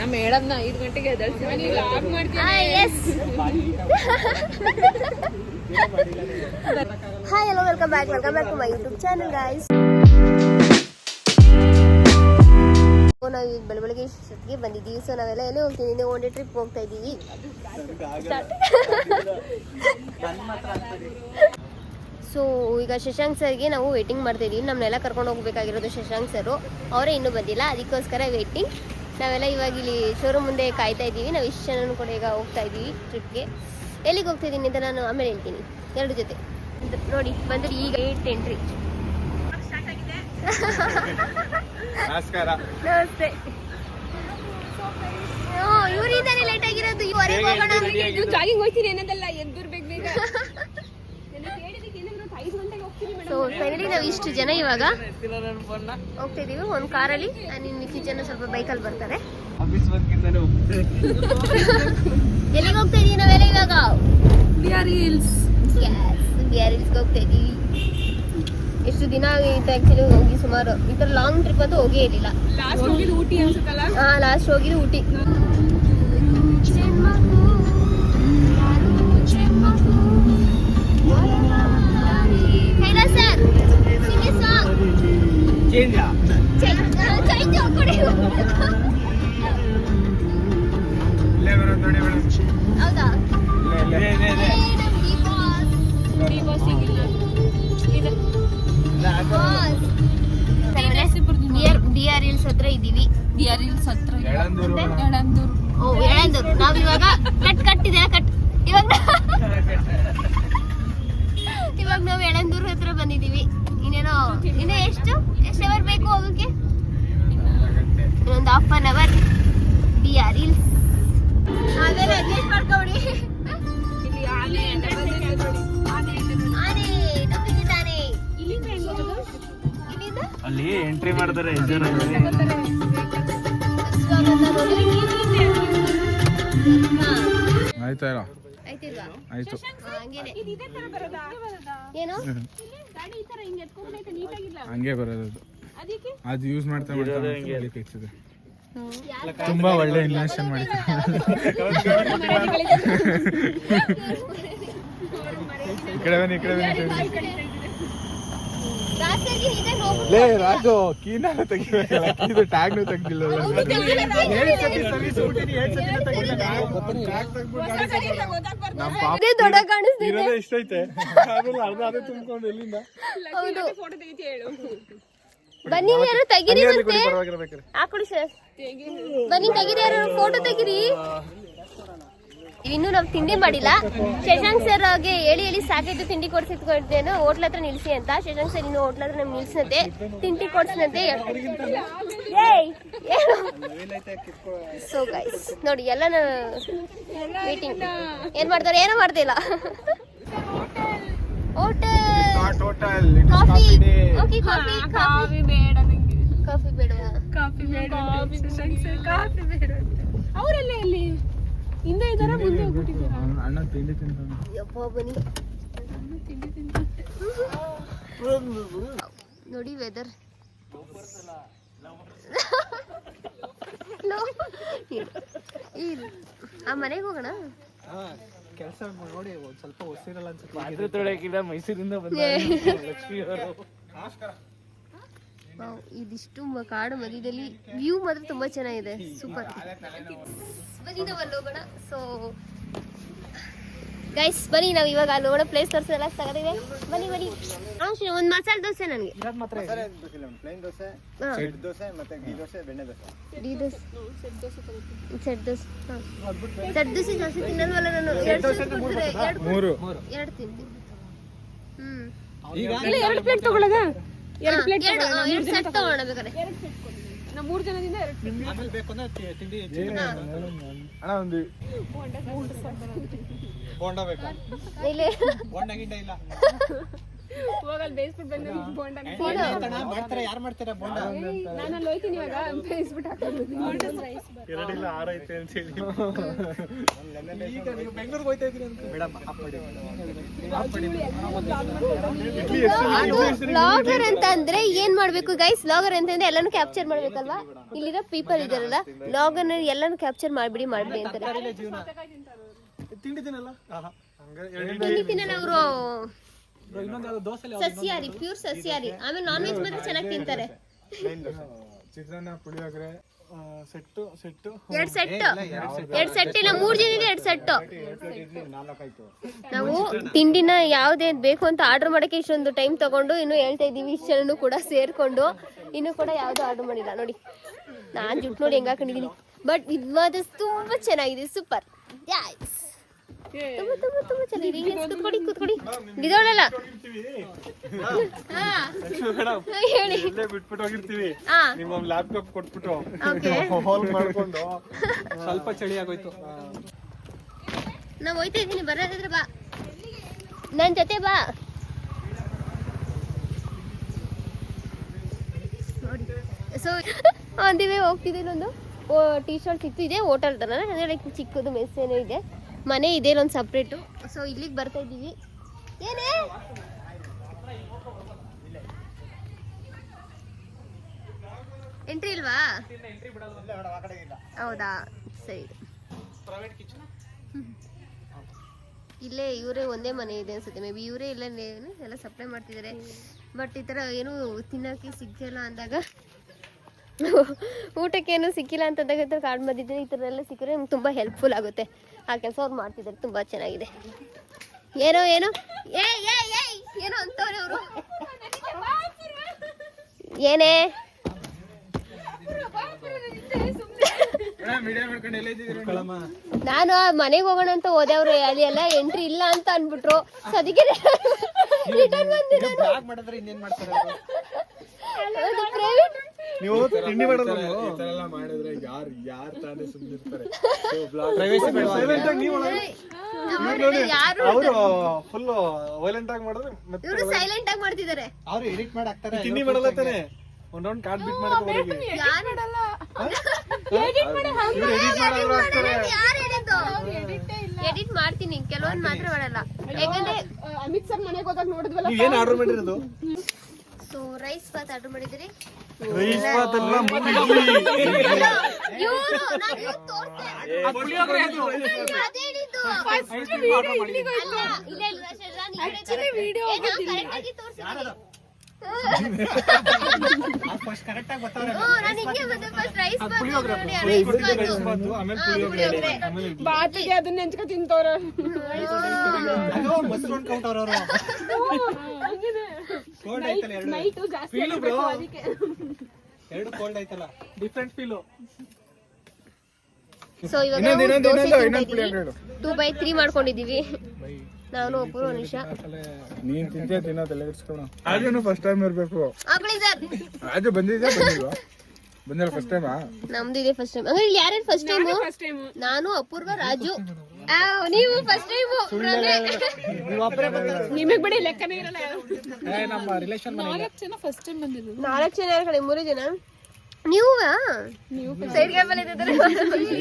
ನಮ್ಮ ಮೇಡಮ್ನ 5 ಗಂಟೆಗೆ ಎದ್ದೇಳ್ಸಿ ಲಾಗ್ ಮಾಡ್ತೀನಿ. Hi hello welcome back to my YouTube channel guys. ನಾವು ಈಗ ಬೆಳಗ್ಗೆ ಸುತ್ತಿಗೆ ಬಂದಿದ್ದೀವಿ. ಸೊ ನಾವೆಲ್ಲ ಎಲ್ಲಿ ಹೋಗ್ತೀವಿ, ಒನ್ ಡೇ ಟ್ರಿಪ್ ಹೋಗ್ತಾ ಇದ್ದೀವಿ. ಸೊ ಈಗ ಶಶಾಂಕ್ ಸರ್ಗೆ ನಾವು ವೇಟಿಂಗ್ ಮಾಡ್ತಾ ಇದ್ದೀವಿ. ನಮ್ಮನ್ನೆಲ್ಲ ಕರ್ಕೊಂಡು ಹೋಗ್ಬೇಕಾಗಿರೋದು ಶಶಾಂಕ್ ಸರು, ಅವರೇ ಇನ್ನೂ ಬಂದಿಲ್ಲ, ಅದಕ್ಕೋಸ್ಕರ ವೇಟಿಂಗ್. ನಾವೆಲ್ಲ ಇವಾಗ ಇಲ್ಲಿ ಶೋರೂಮ್ ಮುಂದೆ ಕಾಯ್ತಾ ಇದ್ದೀವಿ. ನಾವು ಇಷ್ಟು ಜನನು ಕೂಡ ಈಗ ಹೋಗ್ತಾ ಇದ್ದೀವಿ ಟ್ರಿಪ್ಗೆ. ಎಲ್ಲಿಗೆ ಹೋಗ್ತಾ ಇದ್ದೀನಿ ಅಂತ ನಾನು ಆಮೇಲೆ ಹೇಳ್ತೀನಿ. 2 ಜೊತೆ ನೋಡಿ ಬಂದ್ರೆ ಈಗ 8 ಎಂಟ್ರಿ. ನಮಸ್ತೆ. ಇವರಿಂದಾನೆ ಲೇಟ್ ಆಗಿರೋದು. ಇವರೆಗೆ ಹೋಗೋಣ, ಜಾಗಿಂಗ್ ಹೋಗ್ತೀನಿ ಏನಂತಲ್ಲ, ಎದ್ದಿರ್ಬೇಕು ಬೇಗ. ಸೊ ಫೈನಲಿ ನಾವು ಇಷ್ಟು ಜನ ಇವಾಗ ಹೋಗ್ತಾ ಇದೀವಿ ಒಂದು ಕಾರಲ್ಲಿ. ಮಿಕ್ಕಿ ಜನ ಸ್ವಲ್ಪ ಬೈಕಲ್ಲಿ ಬರ್ತಾರೆ. ಎಲ್ಲಿಗೆ ಹೋಗ್ತಾ ಇದೀವಿ ನಾವೆಲ್ಲ ಇವಾಗ? ಬಿಆರ್ ಹಿಲ್ಸ್ ಹೋಗ್ತಾ ಇದೀವಿ. ಎಷ್ಟು ದಿನ ಆಗಿತ್ತು ಆಕ್ಚುಲಿ ಹೋಗಿ, ಸುಮಾರು ಈ ತರ ಲಾಂಗ್ ಟ್ರಿಪ್ ಅಂತೂ ಹೋಗೇ ಇರಲಿಲ್ಲ. ಲಾಸ್ಟ್ ಹೋಗಿದ್ದು ಊಟಿ ಅನ್ಸುತ್ತಲ್ಲ? ಹಾ, ಲಾಸ್ಟ್ ಹೋಗಿದ್ದು ಊಟಿ. ಸರ್ ಹೌದಾ? ಬಿಆರ್ ಹಿಲ್ಸ್ ಹತ್ರ ಇದೀವಿ. ಬಿಆರ್ ಹಿಲ್ಸ್ ಹತ್ರ ಯಳಂದೂರು. ನಾವಿವಾಗ ಕಟ್ಟಿದೆ ಇವಾಗ ನಾವು ಯಳಂದೂರು ಹತ್ರ ಬಂದಿದೀವಿ. ಇನ್ನೂ ಎಷ್ಟು ಅವರ್ ಬೇಕು ಹೋಗಕ್ಕೆ? ಇನ್ನೊಂದು 1/2 ಅವರ್. ಬಿಆರ್ ಹಿಲ್ಸ್ ಅದೆಲ್ಲ ಅಡ್ಜಸ್ಟ್ ಮಾಡ್ಕೊಬಿಡಿ. ಅಲ್ಲಿ ಎಂಟ್ರಿ ಮಾಡ್ತಾರೆ. ಆಯ್ತಾಯ್ತು. ಹಂಗೆ ಬರೋದು ಅದು ಯೂಸ್ ಮಾಡ್ತಾ ತುಂಬಾ ಒಳ್ಳೆ ಇನ್ವೆನ್ಷನ್ ಮಾಡಿದ್ದಾರೆ. ಈ ಕಡೆ ಬನ್ನಿ ಲೇ ರಾಜು, ಕೀನಾನು ತೆಗಿಬೇಕಲ್ಲ, ಇದು ಟ್ಯಾಗ್ನು ತೆಗ್ದಿಲ್ಲ. ನಮ್ಮ ಪಾಪ ಇರೋದೇ ಇಷ್ಟೈತೆ, ಅರ್ಧ ಅದೇ ತುಂಬ್ಕೊಂಡು ಎಲ್ಲಿಂದ. ಬನ್ನಿ ಯಾರು ತೆಗಿರಿ, ಹಾಕೊಡಿ ಸರ್. ಬನ್ನಿ ತೆಗಿರಿ, ಯಾರು ಫೋಟೋ ತೆಗಿರಿ. ಇನ್ನು ನಾವು ತಿಂಡಿ ಮಾಡಿಲ್ಲ. ಶಶಾಂಕ್ ಸರ್ ಗೆ ಹೇಳಿ ಸಾಕೈತು, ತಿಂಡಿ ಕೊಡ್ಸಿದ್ಕೊಂಡೇನು ಹೋಟ್ಲ ಹತ್ರ ನಿಲ್ಸಿ ಅಂತ. ಶಶಾಂಕ್ ಸರ್ ಇನ್ನು ಹೋಟ್ಲ ಹತ್ರ ನಮ್ಗೆ ನಿಲ್ಸಂತೆ, ತಿಂಡಿ ಕೊಡ್ಸನಂತೆ. ಸೊ ಗೈಸ್ ನೋಡಿ, ಎಲ್ಲ ವೇಟಿಂಗ್. ಏನ್ ಮಾಡ್ತಾರೆ? ಏನೋ ಮಾಡ್ತಿಲ್ಲ. Hotel coffee. ಓಕೆ, ಕಾಫಿ ಬೇಡ. ಕಾಫಿ ಬೇಡವಾ? ಕಾಫಿ ಬೇಡ. ಅವರಲ್ಲೇ ಅಲ್ಲಿ ಹಿಂದೆ ಇದಾರ, ಮುಂದೆ ಹೋಗ್ಬಿಟ್ಟಿದಾರ. ಅಣ್ಣ ತಿಂಡಿ ತಿಂತಾನೆ. ಯಪ್ಪ ಬನ್ನಿ ನೋಡಿ ವೆದರ್. ಆ ಮನೆಗೆ ಹೋಗೋಣ. ಕೆಲಸ ನೋಡಿ ಒಂದ್ ಸ್ವಲ್ಪ ಹೊಸಿರಲ್ಲ ಅನ್ಸುತ್ತೆ. ಮೈಸೂರಿಂದ ಬಂದ ಇದಿಷ್ಟು ಕಾಡು ಮಧ್ಯದಲ್ಲಿ ವ್ಯೂ ಮಾತ್ರ ತುಂಬಾ ಚೆನ್ನಾಗಿದೆ, ಸೂಪರ್. ಬನ್ನಿ ನಾವು ಅಲ್ಲಿ ಹೋಗೋಣ. ಸೊ ಗೈಸ್ ಬನ್ನಿ, ನಾವು ಇವಾಗ ಅಲ್ಲಿ ಹೋಗೋಣ. ಪ್ಲೇಸ್ ತೋರಿಸೋದೆಲ್ಲ ತಗದಿದೆ. ಬನ್ನಿ ಒಂದು ಮಸಾಲೆ ದೋಸೆ ನನಗೆ. ಸೆಟ್ ದೋಸೆ ಜಾಸ್ತಿ ತಿನ್ನಲ್ವಲ್ಲ ನಾನು. 2 ತಿಂತೀನಿ. 2 ಪ್ಲೇಟ್ ತಗೊಳ್ಳೋದ? 2 ಪ್ಲೇಟ್ ಸೆಟ್ ತಗೊಳ್ಳೋಣ ಬೇಕಾದ್ರೆ. ನಾವು 3 ಜನದಿಂದ 2 ಆಮೇಲೆ ಬೇಕು ಅಂದ್ರೆ ತಿಂಡಿ ಅಣ್ಣ ಒಂದು ಬೋಂಡ ಬೇಕಾ? ಇಲ್ಲ ಬೋಂಡ ಗಿಂಡ ಇಲ್ಲ. ಹೋಗಲ್ಲಿ ಬೇಯಿಸ್ಬಿಟ್ಟು ಬಂದು ಬೋಂಡ ಮಾಡ್ತಾರೆ. ಯಾರು ಮಾಡ್ತಾರೆ ಬೋಂಡ? ನಾನು ಅಲ್ಲಿ ಹೋಯ್ತೀನಿ ಇವಾಗ ಬೇಯಿಸ್ಬಿಟ್ಟು ಹಾಕೋದು. ಎರಡಿಲ್ಲ 6 ಐತೆ ಅಂತ ಹೇಳಿ ಈಗ ನೀವು ಬೆಂಗಳೂರಿಗೆ ಹೋಗ್ತಾ ಇದ್ರಿ ಅಂತ ಮೇಡಮ್ ವ್ಲಾಗರ್ ಅಂತ ಅಂದ್ರೆ ಏನ್ ಮಾಡ್ಬೇಕು ಗೈಸ್? ವ್ಲಾಗರ್ ಅಂತಂದ್ರೆ ಎಲ್ಲಾನು ಕ್ಯಾಪ್ಚರ್ ಮಾಡ್ಬೇಕಲ್ವಾ? ಇಲ್ಲಿರೋ ಪೀಪಲ್ ಇದಾರಲ್ಲ, ವ್ಲಾಗರ್ ಎಲ್ಲಾನು ಕ್ಯಾಪ್ಚರ್ ಮಾಡ್ಬಿಡಿ ಅಂತಾರೆ. ತಿಂಡಿ ತಿನ್ನಲ್ಲ ತಿಂಡಿ ತಿನ್ನಲ್ಲ ಅವರು, ಇನ್ನೊಂದು ಯಾವ್ದೋ ದೋಸೆ ಸಸ್ಯಾಹಾರಿ, ಪ್ಯೂರ್ ಸಸ್ಯಾಹಾರಿ. ಆಮೇಲೆ ನಾನ್ ವೆಜ್ ಮಾತ್ರ ಚೆನ್ನಾಗಿ ತಿಂತಾರೆ. ಚಿತ್ರಾನ್ನ ಪುಳಿಯೋಗರೆ ಸೆಟ್ಟು ಎರಡ್ ಸೆಟ್ ಇಲ್ಲ, 3 ಜನ 2 ಸೆಟ್. ನಾವು ತಿಂಡಿನ ಯಾವ್ದೇ ಬೇಕು ಅಂತ ಆರ್ಡರ್ ಮಾಡಕ್ಕೆ ಇಷ್ಟೊಂದು ಟೈಮ್ ತಗೊಂಡು ಇನ್ನು ಹೇಳ್ತಾ ಇದೀವಿ. ಇಷ್ಟು ಜನನು ಕೂಡ ಸೇರ್ಕೊಂಡು ಇನ್ನು ಕೂಡ ಯಾವ್ದು ಆರ್ಡರ್ ಮಾಡಿಲ್ಲ ನೋಡಿ. ನಾನ್ ಜುಟ್ಟು ನೋಡಿ ಹೆಂಗ್ ಹಾಕೊಂಡಿದೀನಿ. ಬಟ್ ಇದು ತುಂಬಾ ಚೆನ್ನಾಗಿದೆ, ಸೂಪರ್. ತುಂಬಾ ಚೆನ್ನಾಗಿದೆ. ಕೂತ್ಕೊಡಿ ಇದೊಳಲ್ಲ ಹೇಳಿ. ಬಿಟ್ಬಿಟ್ಟು ಹೋಗಿರ್ತೀವಿ, ಹಾ ನಿಮ್ಮ ಲ್ಯಾಪ್ಟಾಪ್ ಕೊಟ್ಬಿಟ್ಟು ಓಕೆ. ಹೋಲ್ ಮಾಡ್ಕೊಂಡು ಸ್ವಲ್ಪ ಚಳಿ ಆಗೋಯ್ತು. ನಾವ್ ಹೋಯ್ತಾ ಇದೀನಿ, ಬರೋದಾದ್ರೆ ಬಾ, ನನ್ ಜೊತೆ ಬಾ. ಸೊ ಅಂದಿವೆ ಹೋಗ್ತಿದೆ. ಒಂದು ಟೀ ಶರ್ಟ್ ಸಿಕ್ತು. ಇದೆ ಹೋಟೆಲ್ ತರ ಅಂದ್ರೆ ಲೈಕ್ ಚಿಕ್ಕದು ಮೆಸ್ ಏನೋ ಇದೆ, ಮನೆ ಇದೆ ಒಂದು ಸಪ್ರೇಟು. ಸೊ ಇಲ್ಲಿಗೆ ಬರ್ತಾ ಇದ್ದೀವಿ. ಏನೇ ಎಂಟ್ರಿ ಇಲ್ವಾ? ಹೌದಾ, ಸರಿ. ಇಲ್ಲೇ ಇವರೇ ಒಂದೇ ಮನೆ ಇದೆ ಅನ್ಸುತ್ತೆ. ಮೇ ಬಿ ಇವರೇ ಇಲ್ಲ ಎಲ್ಲ ಸಪ್ಲೈ ಮಾಡ್ತಿದ್ದಾರೆ. ಬಟ್ ಈ ಥರ ಏನು ತಿನ್ನೋಕ್ಕೆ ಸಿಗಲ್ಲ ಅಂದಾಗ, ಊಟಕ್ಕೆ ಏನು ಸಿಕ್ಕಿಲ್ಲ ಅಂತಂದಾಗ ಕಾರ್ಡ್ ಬಂದಿದ್ರೆ ಈ ಥರ ಎಲ್ಲ ಸಿಕ್ಕರೆ ನಮ್ಗೆ ತುಂಬ ಹೆಲ್ಪ್ಫುಲ್ ಆಗುತ್ತೆ. ಆ ಕೆಲಸ ಅವ್ರು ಮಾಡ್ತಿದ್ದಾರೆ, ತುಂಬ ಚೆನ್ನಾಗಿದೆ. ಏನೋ ಏನೋ ಏನೋ ಅಂತವ್ರೆ ಅವರು. ಏನೇ ನಾನು ಮನೆಗೆ ಹೋಗೋಣ ಅಂತ ಹೋದೆ, ಅವ್ರು ಅಲ್ಲಿ ಎಲ್ಲ ಎಂಟ್ರಿ ಇಲ್ಲ ಅಂತ ಅನ್ಬಿಟ್ರು. ಸೊ ಅದಕ್ಕೆ ರಿಟರ್ನ್ ಬಂದೆ ನಾನು. ಮಾಡಿದ್ರೆ ಇನ್ನೇನ್ ಮಾಡ್ತಾರೆ? ಪ್ರೈವೇಟ್ ನೀವು ತಿಂಡಿ ಮಾಡೋದು ಈ ತರ ಎಲ್ಲ ಮಾಡಿದ್ರೆ ಯಾರು ತಾನೇ ಸುಮ್ಮನಿರ್ತಾರೆ. ಯಾರು ಅವರು ಫುಲ್ ವೈಲೆಂಟ್ ಆಗಿ ಮಾಡಿದ್ರೆ ಮತ್ತೆ ಇವರು ಸೈಲೆಂಟ್ ಆಗಿ ಮಾಡ್ತಿದ್ದಾರೆ. ಅವ್ರು ಎಡಿಟ್ ಮಾಡಿ ಹಾಕ್ತಾರೆ. ತಿಂಡಿ ಮಾಡಲ್ಲ ತಾನೆ, ಒಂದ್ ರೌಂಡ್ ಕಾರ್ಡ್ ಬಿಟ್ ಮಾಡಕ್ಕೆ ಹೋಗಿ ಯಾರು ಎಡಿಟ್ ಮಾಡ್ತೀನಿ, ಕೆಲವೊಂದು ಮಾತ್ರ ಮಾಡಲ್ಲ. ಯಾಕಂದ್ರೆ ಅಮಿತ್ ಸರ್ ಮನೆಗೆ ಹೋದಾಗ ನೋಡಿದ್ವಲ್ಲ, ನೀವ್ ಏನ್ ಆರ್ಡರ್ ಮಾಡಿರೋದು? ಸೊ ರೈಸ್ ಬಾತ್ ಆರ್ಡರ್ ಮಾಡಿದಿರಿ. ರೈಸ್ ಬಾತ್ ಅಲ್ಲ, ಕರೆಕ್ಟ್ ಆಗಿ ಬರ್ತಾರೆ. ಬಾತಿಗೆ ಅದನ್ನ ನೆಂಚ್ಕ ತಿಂತವ್ರ. ಮೊಸರು ಕೌಂಟ್ ಅವ್ರವ್ರು. ಕೋಲ್ಡ್ ಆಯ್ತಲ್ಲ ಎರಡು. ನೈಟು ಜಾಸ್ತಿ ಆಗ್ಬೇಕು ಅದಕ್ಕೆ. ಎರಡು ಕೋಲ್ಡ್ ಆಯ್ತಲ್ಲ, ಡಿಫ್ರೆಂಟ್ ಫೀಲು. ಸೊ ಇವಾಗ 2/3 ಮಾಡ್ಕೊಂಡಿದೀವಿ. ನಾನು ಒಬ್ಬರು ನಿಶಾ. ನೀನ್ ತಿಂತೆ ತಿನ್ನೋ ತಲೆ ಕೆಡ್ಸ್ಕೊಳ. ರಾಜುನು ಫಸ್ಟ್ ಟೈಮ್ ಇರ್ಬೇಕು. ಆಗ್ಲಿ ಸರ್. ರಾಜು ಬಂದಿಲ್ವಾ? ಬಂದಿಲ್ಲ ಫಸ್ಟ್ ಟೈಮಾ? ನಮ್ದು ಇದೆ ಫಸ್ಟ್ ಟೈಮ್. ಅಂದ್ರೆ ಯಾರ್ಯಾರು ಫಸ್ಟ್ ಟೈಮ್? ನಾನು, ಅಪೂರ್ವ, ರಾಜು. ನೀವು ಫಸ್ಟ್ ಟೈಮ್. ನಿಮಗ್ ಬಿಡಿ ಲೆಕ್ಕನೇ ಇರಲ್ಲ. ನಮ್ಮ ರಿಲೇಷನ್ ಮನೆ 4 ಜನ ಫಸ್ಟ್ ಟೈಮ್ ಬಂದಿದ್ರು. 4 ಜನ ಯಾರ ಕಡೆ? 3 ಜನ. ನೀವು ಸೈಡ್ ಗ್ಯಾಪ್ ಅಲ್ಲಿ ಇದ್ದಾರೆ.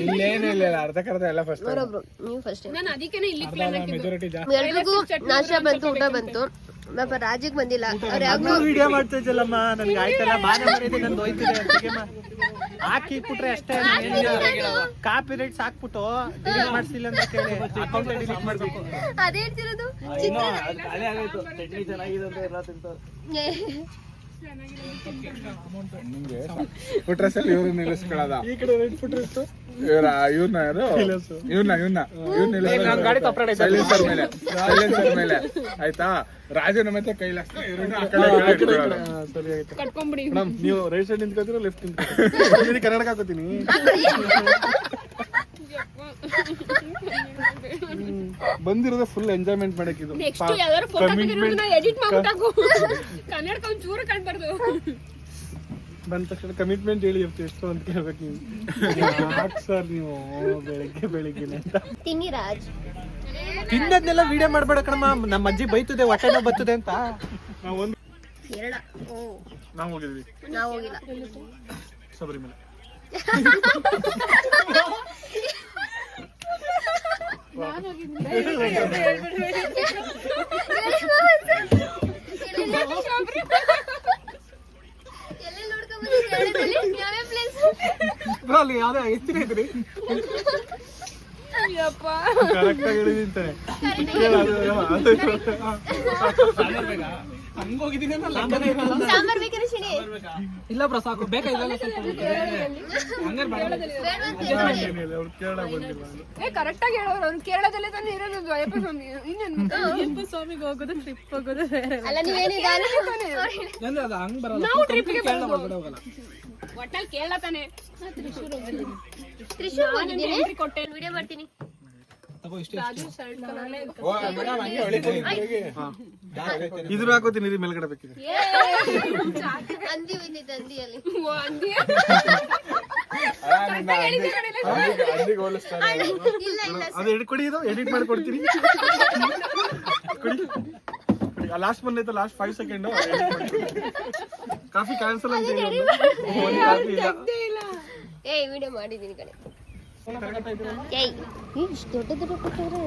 ಇಲ್ಲೇನಿಲ್ಲ, ಅರ್ಧಕ್ಕರ್ಧ ಎಲ್ಲ ಫಸ್ಟ್ ಟೈಮ್. ಅವರೊಬ್ರು ನೀವು ಫಸ್ಟ್ ಟೈಮ್. ನಾನು ಅದಕ್ಕೇನೆ ಇಲ್ಲಿ ಪ್ಲಾನ್ ಹಾಕಿದ್ದು. ಮೆಜಾರಿಟಿ ಜಾಸ್ತಿ. ಎಲ್ರಿಗೂ ನಾಷ್ಟ ಬಂತು, ಊಟ ಬಂತು. ಪಾಪ ರಾಜಿಗ್ ಬಂದಿಲ್ಲ. ಅವ್ರು ಯಾವಾಗ್ಲೂ ವಿಡಿಯೋ ಮಾಡ್ತಾ ಇದ್ದಲ್ಲಮ್ಮ, ನನಗೆ ಆಯ್ತಲ್ಲ, ಬಾನ ಮರೀತಿ ನಂದು ಹೋಯ್ತಿದೆ. ಹಾಕಿ ಇಟ್ಬಿಟ್ರೆ ಅಷ್ಟೇ. ಕಾಪಿ ರೈಟ್ಸ್ ಹಾಕ್ಬಿಟ್ಟು ಡಿಲೀಟ್ ಮಾಡಿಸಿಲ್ಲ ಅಂತ ಕೇಳಿ ಅಕೌಂಟ್ ಡಿಲೀಟ್ ಮಾಡ್ಬೇಕು. ಅದೇ ಹೇಳ್ತಿರೋದು. ನಿಮ್ಗೆ ಫುಟ್ರೆಸ್ ಅಲ್ಲಿ ಇವ್ರು ನಿಲ್ಲಿಸ್ಕೊಳ್ಳೋದ. ಈ ಕಡೆ ರೈಟ್ ಫುಟ್ರೆ ಇತ್ತು. ಇವ್ರನ್ನ ಯಾರು? ಇವ್ನ ಸೈಲೆನ್ಸರ್ ಮೇಲೆ ಆಯ್ತಾ. ರಾಜನ ಮತ್ತೆ ಕೈಲಾಸ ಸರಿ ಆಯ್ತು. ಕಟ್ಕೊಂಡ್ಬಿಡಿ. ಮೇಡಮ್ ನೀವು ರೈಟ್ ಸೈಡ್ ನಿಂತ್ಕೊತೀರಾ ಲೆಫ್ಟ್ ನಿಂತ್ಕೊತೀರಾ? ಕನ್ನಡಕ ಹಾಕೋತೀನಿ. ಬಂದಿರೋದೇ ಫುಲ್ ಎಂಜಾಯ್ಮೆಂಟ್ ಮಾಡಕ್ ಇದು. ನೆಕ್ಸ್ಟ್ ಯಾವ್ದಾರು ಫೋಟೋ ತೆಗೆಯೋದನ್ನ ಎಡಿಟ್ ಮಾಡ್ಬಿಟ್ಟಾಕು. ಕನ್ನಡಕ ಒಂದ್ ಚೂರು ಕಾಣ್ಬಾರ್ದು. ಬಂದ ತಕ್ಷಣ ಕಮಿಟ್ಮೆಂಟ್ ಹೇಳಿ ಎಷ್ಟು ಅಂತ ಕೇಳ್ಬೇಕು ನೀವು. ಯಾಕೆ ಸರ್ ನೀವು ಬೆಳಿಗ್ಗೆ ಅಂತ? ತಿನ್ನಿ ರಾಜ್. ತಿನ್ನದ್ನೆಲ್ಲ ವಿಡಿಯೋ ಮಾಡ್ಬೇಡ ಕಣಮ್ಮ, ನಮ್ಮ ಅಜ್ಜಿ ಬೈತದೆ ಹೊಟ್ಟೆ ನೋವು ಬರ್ತದೆ ಅಂತ. ನಾವು ಹೋಗಿದ್ವಿ ನಾವು ಹೋಗಿಲ್ಲ. ಶಬರಿಮಲೆ. ಅಲ್ಲಿ ಯಾವ್ದೇ ಎತ್ತಿನ ಇದ್ರಿ ಕರೆಕ್ಟ್ ಆಗಿ ಹೇಳಿದಂತಾನೆ. ಸಾಂಬಾರ್ ಬೇಕಾದ್ರೆ ಶಿಣಿ ಇಲ್ಲ ಬ್ರೋ ಸಾಕು ಬೇಕಾ ಇಲ್ಲ ಅವ್ರು ಕೇರಳ ಬಂದಿಲ್ಲ. ಕರೆಕ್ಟ್ ಆಗಿ ಹೇಳೋರು ಅವ್ರು ಕೇರಳದಲ್ಲೇ ತಾನೇ ಇರೋದು ಅಯ್ಯಪ್ಪ ಸ್ವಾಮಿ. ಇನ್ನೇನು ಅಯ್ಯಪ್ಪ ಸ್ವಾಮಿಗೆ ಹೋಗೋದು ಟ್ರಿಪ್ ಹೋಗೋದು ಅಲ್ಲ ನೀವೇನಿದೆ ಹಂಗ್ ಬರಲ್ಲ. ನಾವು ಟ್ರಿಪ್ಗೆ ಒಟ್ಟಲ್ಲಿ ಕೇರಳ ತಾನೆ. ತ್ರಿಶೂರ್ ಹೋಗಿದ್ದೀನಿ, ಕೊಟ್ಟೆ ವಿಡಿಯೋ ಮಾಡ್ತೀನಿ. ಇದ್ರ ಹಾಕೋತೀನಿ ಮೇಲ್ಗಡೆ ಬೇಕಿದೆ. ಅಂದಿ ಹೋಯ್ತೈತೆ ಅಂದಿಯಲ್ಲಿ. ಇಲ್ಲ ಇಲ್ಲ ಅದು ಕೊಡಿ, ಇದು ಎಡಿಟ್ ಮಾಡಿ ಕೊಡ್ತೀನಿ. ಲಾಸ್ಟ್ ಬಂದೈತೆ, ಲಾಸ್ಟ್ 5 ಸೆಕೆಂಡ್ ಕಾಫಿ ಕ್ಯಾನ್ಸಲ್ ಅಂತ ಏಯ್ ವಿಡಿಯೋ ಮಾಡಿದ್ದೀನಿ ಕಣೆ. ಏಯ್ ಇಷ್ಟು ದೊಡ್ಡ ದೊಡ್ಡ ಕೊಟ್ಟವ್ರೆ.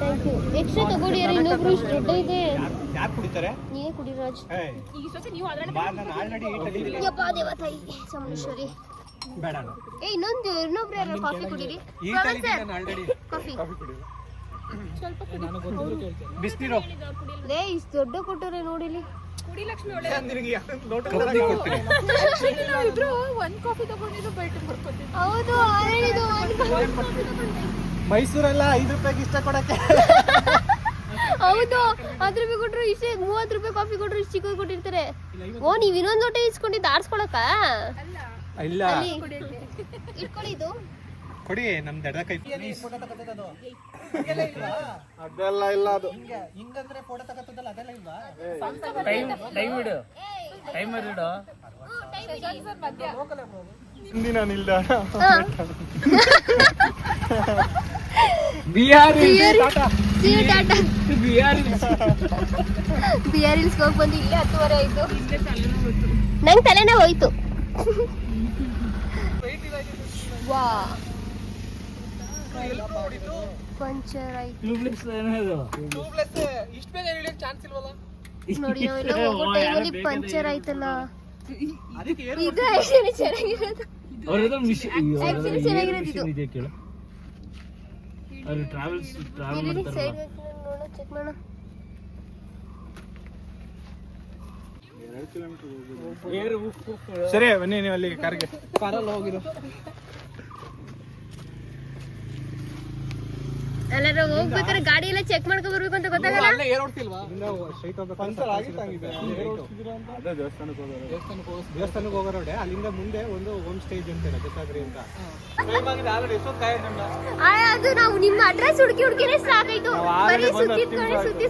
Thank you. ಎಕ್ಸ್ಟ್ರಾ ತಗೊಳ್ಳಿ, ಇನ್ನೊಬ್ರು ಇಷ್ಟು ದೊಡ್ಡ ಇದೆ. ಯಾರು ಕುಡಿತಾರೆ? ನೀವೇ ಕುಡಿ ರಾಜ್. ಈಗ ಸ್ವಲ್ಪ ನೀವು ಅದ್ರಲ್ಲಿ ಯಪ್ಪ ದೇವ ತಾಯಿ ಚಾಮುಂಡೇಶ್ವರಿ. ಬೇಡ ಏ ಇನ್ನೊಬ್ರು ಯಾರು ಕಾಫಿ ಕುಡೀರಿ. ಕಾಫಿ ಸ್ವಲ್ಪ ಬಿಸ್ನೀರು ಲೇ ಇಷ್ಟು ದೊಡ್ಡ ಕೊಟ್ಟವ್ರೆ ನೋಡಿಲಿ. ಕುಡಿ ಲಕ್ಷ್ಮಿ ಒಳ್ಳೆ ಇಬ್ರು ಒಂದ್ ಕಾಫಿ ತಗೊಂಡಿದ್ದು ಬೈಟ್ ಬರ್ಕೊತೀವಿ. ಹೌದು ಹೇಳಿದ್ದು ಮೈಸೂರೆಲ್ಲ 5 ರೂಪಾಯಿಗೆ ಇಷ್ಟ ಕೊಡಕ್ಕೆ. ಹೌದು 10 ರೂಪಾಯಿ ಕೊಟ್ರು ಇಷ್ಟೇ, 30 ರೂಪಾಯಿ ಕಾಫಿ ಕೊಟ್ರು ಇಷ್ಟು ಚಿಕ್ಕ ಕೊಟ್ಟಿರ್ತಾರೆ. ಓ ನೀವ್ ಇನ್ನೊಂದ್ ಲೋಟ ಇಸ್ಕೊಂಡಿದ್ದು ಆಡ್ಸ್ಕೊಳಕ? ಇಲ್ಲ ಇಟ್ಕೊಳ್ಳಿ ಇದು ಕೊಡಿ, ನಮ್ ದಡ ಕೈ ಅದೆಲ್ಲ ಇಲ್ಲ. ಅದು ಹಿಂಗಂದ್ರೆ ಫೋಟೋ ತಗೋತದಲ್ಲ ಅದೆಲ್ಲ ಇಲ್ವಾ? ಹಿಂದಿನ ನಿಲ್ದ ಬಿಹಾರಿ ಬಿಆರ್ಎಲ್ಸ್ ಹೋಗಿ ಬಂದು ಇಲ್ಲೇ 10:30 ಆಯ್ತು. ನಂಗೆ ತಲೆನೇ ಹೋಯ್ತು. ವಾ ಪಂಚರ್ ಆಯ್ತು ಇಷ್ಟು ಬೇಗ ಹೇಳಿಯಕ್ಕೆ ಚಾನ್ಸ್ ಇಲ್ವಲ್ಲ? ನೋಡಿ ನಾವೆಲ್ಲ ಹೋಗೋ ಟೈಮಲ್ಲಿ ಪಂಚರ್ ಆಯ್ತಲ್ಲ. ಇದು ಆಕ್ಚುಲಿ ಚೆನ್ನಾಗಿರೋದು, ಆಕ್ಚುಲಿ ಚೆನ್ನಾಗಿರೋದು ಇದು. ಸೈಡ್ ನೋಡೋಣ, ಚೆಕ್ ಮಾಡೋಣ. ಸರಿ ಬನ್ನಿ ನೀವು ಅಲ್ಲಿ ಕಾರ್ಗೆ. ಕಾರಲ್ಲಿ ಹೋಗಿರೋ ಎಲ್ಲರೂ ಹೋಗ್ಬೇಕಾದ್ರೆ ಗಾಡಿ ಎಲ್ಲ ಚೆಕ್ ಮಾಡ್ಕೊ ಬರ್ಬೇಕು ಅಂತ ಗೊತ್ತಾಗಲ್ಲ. ಅಲ್ಲೇ ಏರ್ ಓಡ್ತಿಲ್ವಾ? ಪಂಚರ್ ಆಗಿತ್ತು ಹಂಗಿದೆ. ಅದೇ ದೇವಸ್ಥಾನಕ್ಕೆ ಹೋಗೋರು. ದೇವಸ್ಥಾನಕ್ಕೆ ಹೋಗೋ ರೋಡೆ, ಅಲ್ಲಿಂದ ಮುಂದೆ ಒಂದು ಹೋಮ್ ಸ್ಟೇಜ್ ಅಂತ ಜೊತಾಗ್ರಿ ಅಂತ. ಅದು ನಾವು ನಿಮ್ಮ ಅಡ್ರೆಸ್ ಹುಡುಕಿನೇ ಸಾಕಾಯ್ತು. ಬರೀ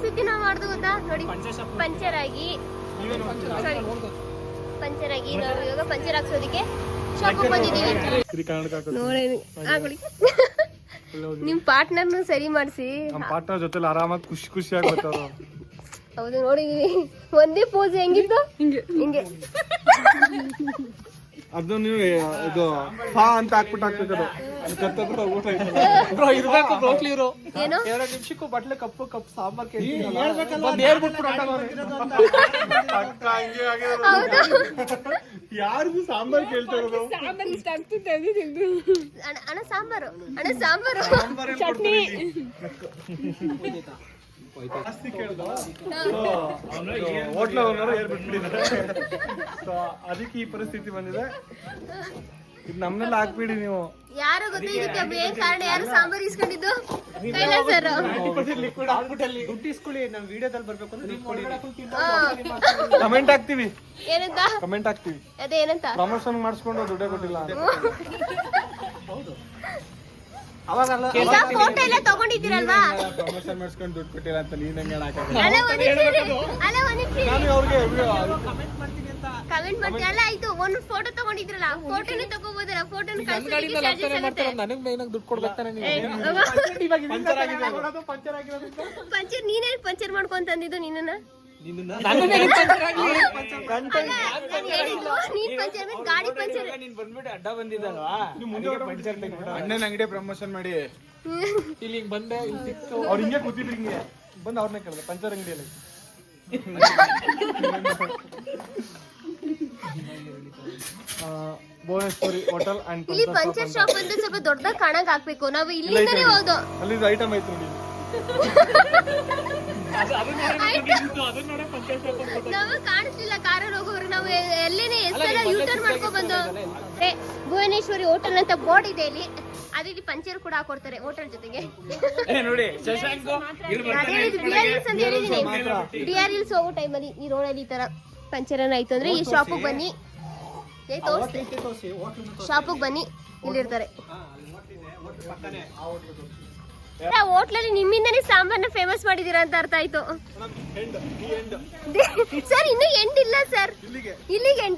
ಸುತ್ತಿ ನಾವು ಮಾಡ್ದು ಗೊತ್ತಾ. ನೋಡಿ ಪಂಚರ್ ಆಗಿ ನಾವು ಇವಾಗ ಪಂಚರ್ ಹಾಕ್ಸೋದಕ್ಕೆ ಶಾಪ್ ಬಂದಿದ್ದೀವಿ. ನೋಡಿ ಆಗ್ಲಿ ನಿಮ್ ಪಾರ್ಟ್ನರ್ನು ಸರಿ ಮಾಡಿಸಿ. ನಮ್ಮ ಪಾರ್ಟ್ನರ್ ಜೊತೆ ಆರಾಮಾಗಿ ಖುಷಿಯಾಗಿ ಬರ್ತಾರ. ಹೌದು ನೋಡಿದೀವಿ, ಒಂದೇ ಪೋಸ್ ಹೆಂಗಿತ್ತು ಹಿಂಗೆ. ಅದು ನೀವು ಇದು ಫಾ ಅಂತ ಹಾಕ್ಬಿಟ್ಟು ಏನು 2 ನಿಮಿಷಕ್ಕೂ ಬಟ್ಲೆ ಕಪ್ಪು ಸಾಂಬಾರ್ ಯಾರಿಗೂ ಸಾಂಬಾರ್ ಕೇಳ್ತಾ ಇರೋದು? ಸಾಂಬಾರ್ ಇಷ್ಟ ಆಗ್ತಿದ್ದೆ ಅದು ತಿಂದು. ಅಣ್ಣ ಸಾಂಬಾರು, ಅಣ್ಣ ಸಾಂಬಾರು. ಚಟ್ನಿ ಜಾಸ್ತಿ ಕೇಳ್ದ ಹೋಟ್ಲ ಓನರ್ ಹೇಳ್ಬಿಟ್ಬಿಟ್ಟಿದ್ದಾರೆ. ಸೊ ಅದಕ್ಕೆ ಈ ಪರಿಸ್ಥಿತಿ ಬಂದಿದೆ. ಇದು ನಮ್ನೆಲ್ಲ ಹಾಕ್ಬಿಡಿ ನೀವು. ಯಾರು ಗೊತ್ತಾ ಇದಕ್ಕೆ ಮೇನ್ ಕಾರಣ? ಯಾರು ಸಾಂಬಾರ್ ಇಸ್ಕೊಂಡಿದ್ದು? ಕೈಲಾಸ್ ಸರ್. ಲಿಕ್ವಿಡ್ ಹಾಕ್ಬಿಟ್ಟಲ್ಲಿ ದುಡ್ಡು ಇಸ್ಕೊಳ್ಳಿ. ನಮ್ಮ ವಿಡಿಯೋದಲ್ಲಿ ಬರ್ಬೇಕು ಅಂದ್ರೆ ಕಮೆಂಟ್ ಹಾಕ್ತಿವಿ. ಏನಂತ ಕಮೆಂಟ್ ಹಾಕ್ತಿವಿ. ಅದೇ ಏನಂತ ಪ್ರಮೋಷನ್ ಮಾಡಿಸ್ಕೊಂಡು ದುಡ್ಡೇ ಕೊಟ್ಟಿಲ್ಲ. ಅವಾಗಲ್ಲ ಈಗ ಫೋಟೋ ಎಲ್ಲ ತಗೊಂಡಿದ್ದೀರಲ್ವಾ? ಪ್ರಮೋಷನ್ ಮಾಡಿಸ್ಕೊಂಡು ದುಡ್ಡು ಕೊಟ್ಟಿಲ್ಲ ಅಂತ ನೀನ್ ಹೆಂಗೆ ಅಲ್ಲ ಒಂದ್ ನಿಮಿಷ. ನಾನು ಅವ್ರಿಗೆ ಕಮೆಂಟ್ ಕಮೆಂಟ್ ಮಾಡ್ತೀರಲ್ಲ ಆಯ್ತು. ಒಂದ್ ಫೋಟೋ ತಗೊಂಡಿದ್ರಲ್ಲ, ಫೋಟೋನೇ ತಗೋಬೋದಲ್ಲ, ಫೋಟೋನ ನನಗ್ ಮೇನ್ ದುಡ್ಡು ಕೊಡ್ಬೇಕಾನೆ ಪಂಚರ್ ನೀನೇ ಪಂಚರ್ ಮಾಡ್ಕೊಂತಂದಿದ್ದು ನಿನ್ನ. ನೀನ್ ಪಂಚರ್ ಗಾಡಿ ಪಂಚರ್. ಬಂದ್ಬಿಟ್ಟು ಅಡ್ಡ ಬಂದಿದ್ದಲ್ವಾ ಅಣ್ಣನ ಅಂಗಡಿ ಪ್ರಮೋಷನ್ ಮಾಡಿ ಇಲ್ಲಿ ಬಂದೆ ಇಲ್ಲಿ ಸಿಕ್ತು. ಅವ್ರು ಹಿಂಗೆ ಕೂತಿದ್ರು, ಹಿಂಗೆ ಬಂದು ಅವ್ರನ್ನೇ ಕೇಳಿದೆ ಪಂಚರ್ ಅಂಗಡಿಯಲ್ಲಿ. ಭುವನೇಶ್ವರಿ ಹೋಟೆಲ್ ಅಂಡ್ ಇಲ್ಲಿ ಪಂಚರ್ ಶಾಪ್ ಅಂತ ಸ್ವಲ್ಪ ದೊಡ್ಡದಾಗಿ ಕಾಣಕ್ ಹಾಕ್ಬೇಕು. ನಾವು ಇಲ್ಲಿಂದನೇ ಹೋದು. ಅಲ್ಲಿ ಐಟಮ್ ಐತೆ ನೋಡಿ. ನಮಗ್ ಕಾಣಿಸ್ಲಿಲ್ಲ ಕಾರಲ್ಲಿ ಹೋಗೋರು. ನಾವು ಎಲ್ಲೇನೆ ಎಷ್ಟೆಲ್ಲ ಯೂಟರ್ನ್ ಮಾಡ್ಕೊ ಬಂದು. ಭುವನೇಶ್ವರಿ ಹೋಟೆಲ್ ಅಂತ ಬೋರ್ಡ್ ಇದೆ ಇಲ್ಲಿ. ಅದೇ ಇಲ್ಲಿ ಪಂಚರ್ ಕೂಡ ಹಾಕೊಡ್ತಾರೆ ಹೋಟೆಲ್ ಜೊತೆಗೆ. ನೋಡಿ ಡಿಆರ್ ಹಿಲ್ಸ್ ಹೋಗೋ ಟೈಮಲ್ಲಿ ಈ ರೋಡಲ್ಲಿ ಈ ತರ ಪಂಚರ್ ಆಯ್ತು ಅಂದ್ರೆ ಈ ಶಾಪಿಗೆ ಬನ್ನಿ. ಶಾಪಿಗೆ ಬನ್ನಿ, ಇಲ್ಲಿರ್ತಾರೆ. ಹೋಟ್ಲಲ್ಲಿ ನಿಮ್ಮಿಂದನೇ ಸಾಂಬಾರ್ನ ಫೇಮಸ್ ಮಾಡಿದೀರಾ ಅಂತ ಅರ್ಥ ಆಯ್ತು ಸರ್. ಇನ್ನು ಎಂಡ್ ಇಲ್ಲ ಸರ್, ಇಲ್ಲಿಗೆ ಎಂಡ್.